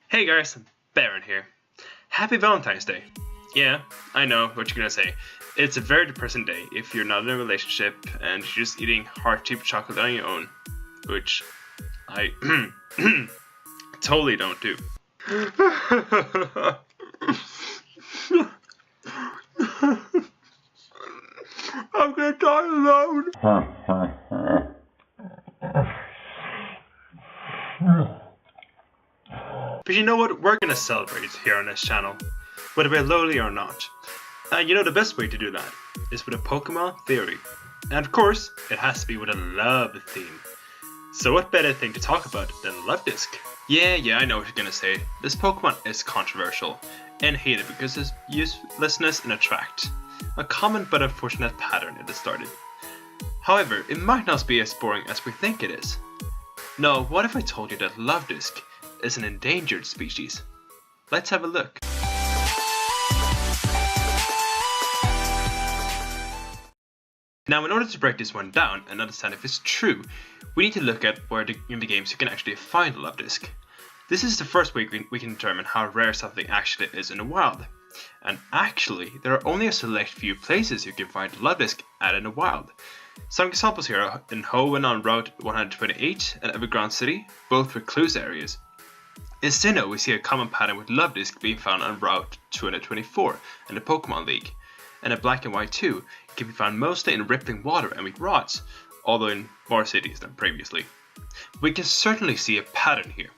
Hey guys, Baron here. Happy Valentine's Day. Yeah, I know what you're gonna say. It's a very depressing day if you're not in a relationship and you're just eating heart-shaped chocolate on your own, which I totally don't do. I'm gonna die alone. But you know what? We're gonna celebrate here on this channel, whether we're lonely or not. And you know the best way to do that is with a Pokemon theory. And of course, it has to be with a love theme. So what better thing to talk about than Luvdisc? Yeah, I know what you're gonna say. This Pokemon is controversial and hated because of its uselessness and attract. A common but unfortunate pattern it has started. However, it might not be as boring as we think it is. No, what if I told you that Luvdisc is an endangered species? Let's have a look. Now, in order to break this one down and understand if it's true, we need to look at where in the games you can actually find Luvdisc. This is the first way we can determine how rare something actually is in the wild. And actually, there are only a select few places you can find Luvdisc at in the wild. Some examples here are in Hoenn on Route 128 and Evergrande City, both recluse areas. In Sinnoh, we see a common pattern with Luvdisc being found on Route 224 in the Pokemon League. And in Black and White 2, it can be found mostly in rippling water and with rods, although in more cities than previously. But we can certainly see a pattern here.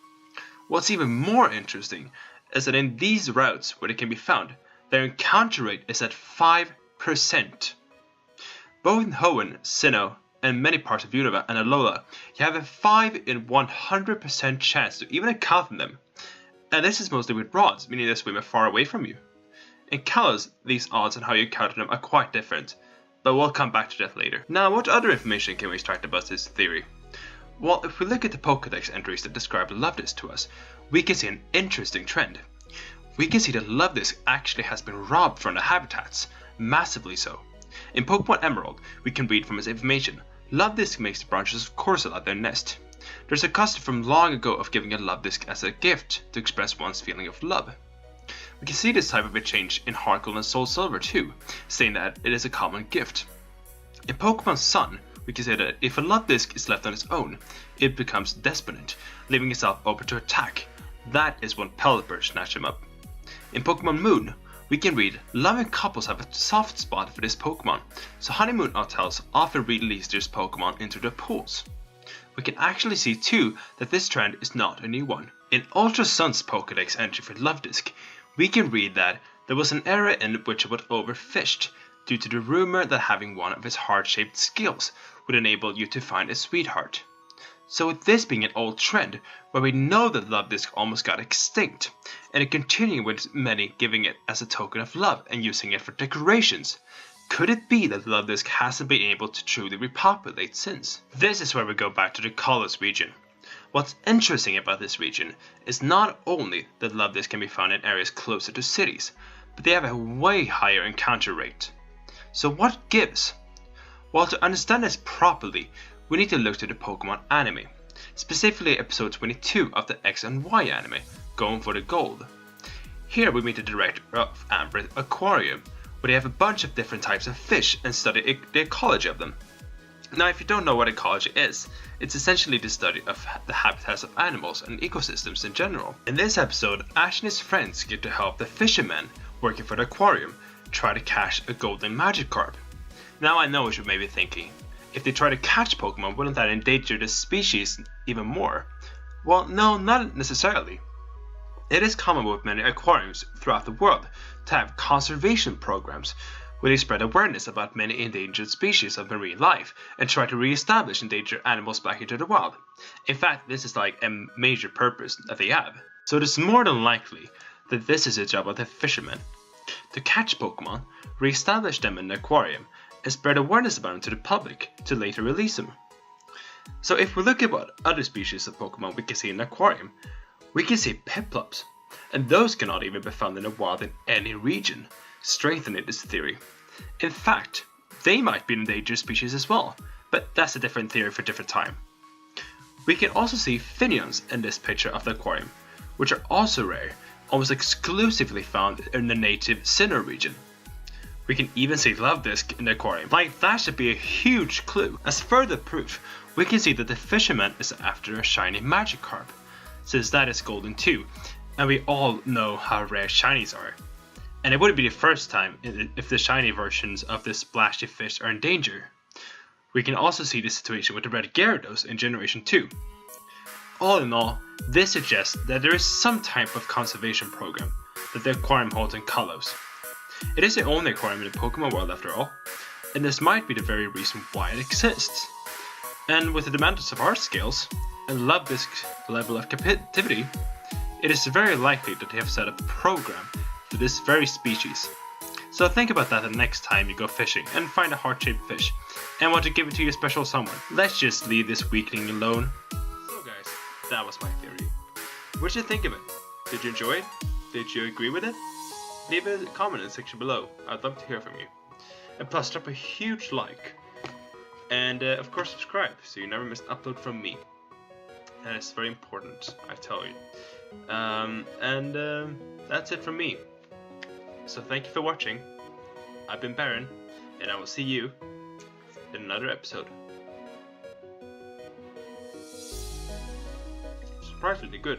What's even more interesting is that in these routes where they can be found, their encounter rate is at 5%. Both in Hoenn, Sinnoh, and many parts of Unova and Alola, you have a 5 in 100% chance to even encounter them. And this is mostly with rods, meaning they swim far away from you. In Kalos, these odds on how you encounter them are quite different, but we'll come back to that later. Now, what other information can we extract about this theory? Well, if we look at the Pokédex entries that describe Luvdisc to us, we can see an interesting trend. We can see that Luvdisc actually has been robbed from the habitats, massively so. In Pokemon Emerald, we can read from its information, Luvdisc makes the branches of Corsola their nest. There's a custom from long ago of giving a Luvdisc as a gift to express one's feeling of love. We can see this type of a change in Heart Gold and Soul Silver too, saying that it is a common gift. In Pokemon Sun, we can say that if a Luvdisc is left on its own, it becomes desperate, leaving itself open to attack. That is when Pelipper snatch him up. In Pokemon Moon, we can read, loving couples have a soft spot for this Pokemon, so Honeymoon Hotels often release this Pokemon into their pools. We can actually see too that this trend is not a new one. In Ultra Sun's Pokédex entry for Luvdisc, we can read that there was an era in which it was overfished, due to the rumor that having one of its heart-shaped scales would enable you to find a sweetheart. So with this being an old trend, where we know that Luvdisc almost got extinct, and it continuing with many giving it as a token of love and using it for decorations, could it be that Luvdisc hasn't been able to truly repopulate since? This is where we go back to the Kalos region. What's interesting about this region is not only that Luvdisc can be found in areas closer to cities, but they have a way higher encounter rate. So what gives? Well, to understand this properly, we need to look to the Pokemon anime, specifically episode 22 of the X and Y anime, Going for the Gold. Here we meet the director of Amber Aquarium, where they have a bunch of different types of fish and study the ecology of them. Now, if you don't know what ecology is, it's essentially the study of the habitats of animals and ecosystems in general. In this episode, Ash and his friends get to help the fishermen working for the aquarium try to catch a golden Magikarp. Now I know what you may be thinking, if they try to catch Pokemon, wouldn't that endanger the species even more? Well, no, not necessarily. It is common with many aquariums throughout the world to have conservation programs where they spread awareness about many endangered species of marine life and try to re-establish endangered animals back into the wild. In fact, this is like a major purpose that they have. So it is more than likely that this is a job of the fishermen. To catch Pokemon, re-establish them in the aquarium, and spread awareness about them to the public to later release them. So if we look at what other species of Pokemon we can see in the aquarium, we can see Piplups, and those cannot even be found in the wild in any region, strengthening this theory. In fact, they might be an endangered species as well, but that's a different theory for a different time. We can also see finions in this picture of the aquarium, which are also rare, almost exclusively found in the native Sinnoh region. We can even see Luvdisc in the aquarium. Like, that should be a huge clue. As further proof, we can see that the fisherman is after a shiny Magikarp, since that is golden too, and we all know how rare shinies are. And it wouldn't be the first time if the shiny versions of this splashy fish are in danger. We can also see the situation with the red Gyarados in Generation 2. All in all, this suggests that there is some type of conservation program that the aquarium holds in Kalos. It is the only aquarium in the Pokemon world after all, and this might be the very reason why it exists. And with the demands of our skills and Luvdisc's level of captivity, it is very likely that they have set up a program for this very species. So think about that the next time you go fishing and find a heart-shaped fish and want to give it to your special someone. Let's just leave this weakling alone. So guys, that was my theory. What did you think of it? Did you enjoy it? Did you agree with it? Leave a comment in the section below. I'd love to hear from you. And plus, drop a huge like. And of course subscribe so you never miss an upload from me. And it's very important, I tell you. That's it from me. So thank you for watching. I've been Baron, and I will see you in another episode. Surprisingly good.